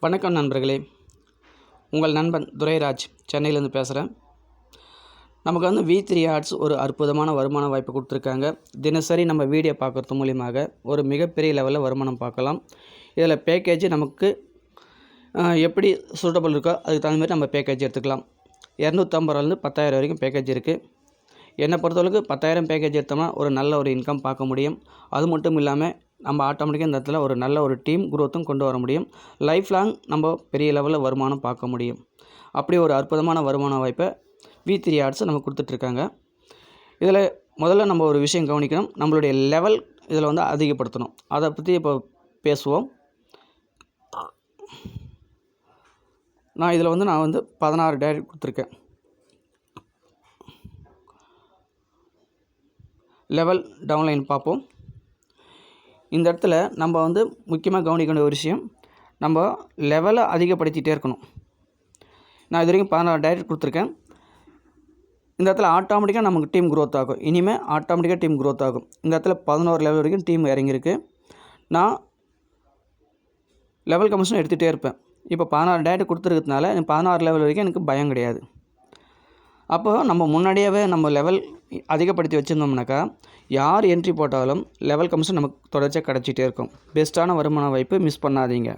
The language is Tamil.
வணக்கம் நண்பர்களே, உங்கள் நண்பன் துரைராஜ் சென்னையிலேருந்து பேசுகிறேன். நமக்கு V3 ஆட்ஸ் ஒரு அற்புதமான வருமான வாய்ப்பு கொடுத்துருக்காங்க. தினசரி நம்ம வீடியோ பார்க்குறது மூலியமாக ஒரு மிகப்பெரிய லெவலில் வருமானம் பார்க்கலாம். இதில் பேக்கேஜ் நமக்கு எப்படி சூட்டபிள் இருக்கோ அதுக்கு தகுந்த மாதிரி நம்ம பேக்கேஜ் எடுத்துக்கலாம். 250 10,000 வரைக்கும் பேக்கேஜ் இருக்குது. என்னை பொறுத்தளவுக்கு 10,000 பேக்கேஜ் எடுத்தோம்னா ஒரு நல்ல ஒரு இன்கம் பார்க்க முடியும். அது மட்டும் இல்லாமல் நம்ம ஆட்டோமேட்டிக்காக இந்த இடத்துல ஒரு நல்ல ஒரு டீம் குரோத்தும் கொண்டு வர முடியும். லைஃப் லாங் நம்ம பெரிய லெவலில் வருமானம் பார்க்க முடியும். அப்படி ஒரு அற்புதமான வருமான வாய்ப்பை V3 ஆட்ஸ் நமக்கு கொடுத்துட்ருக்காங்க. இதில் முதல்ல நம்ம ஒரு விஷயம் கவனிக்கணும். நம்மளுடைய லெவல் இதில் அதிகப்படுத்தணும். அதை பற்றி இப்போ பேசுவோம். நான் இதில் 16 டைரக்ட் கொடுத்துருக்கேன். லெவல் டவுன்லைன் பார்ப்போம். இந்த இடத்துல நம்ம முக்கியமாக கவனிக்க வேண்டிய ஒரு விஷயம், நம்ம லெவலை அதிகப்படுத்திகிட்டே இருக்கணும். நான் இது வரைக்கும் 16 டைரக்ட் கொடுத்துருக்கேன். இந்த இடத்துல ஆட்டோமேட்டிக்காக நமக்கு டீம் க்ரோத் ஆகும். இனிமேல் ஆட்டோமேட்டிக்காக டீம் க்ரோத் ஆகும். இந்த இடத்துல 11 லெவல் வரைக்கும் டீம் இறங்கியிருக்கு. நான் லெவல் கமிஷன் எடுத்துகிட்டே இருப்பேன். இப்போ 16 டைரக்ட் கொடுத்துருக்கிறதுனால 16 லெவல் வரைக்கும் எனக்கு பயம் கிடையாது. அப்போது நம்ம முன்னாடியாகவே நம்ம லெவல் அதிகப்படுத்தி வச்சுருந்தோம்னாக்கா யார் என்ட்ரி போட்டாலும் லெவல் கமிஷன் நமக்கு தொடர்ச்சியாக கிடச்சிட்டே இருக்கும். பெஸ்ட்டான வருமான வாய்ப்பு மிஸ் பண்ணாதீங்க.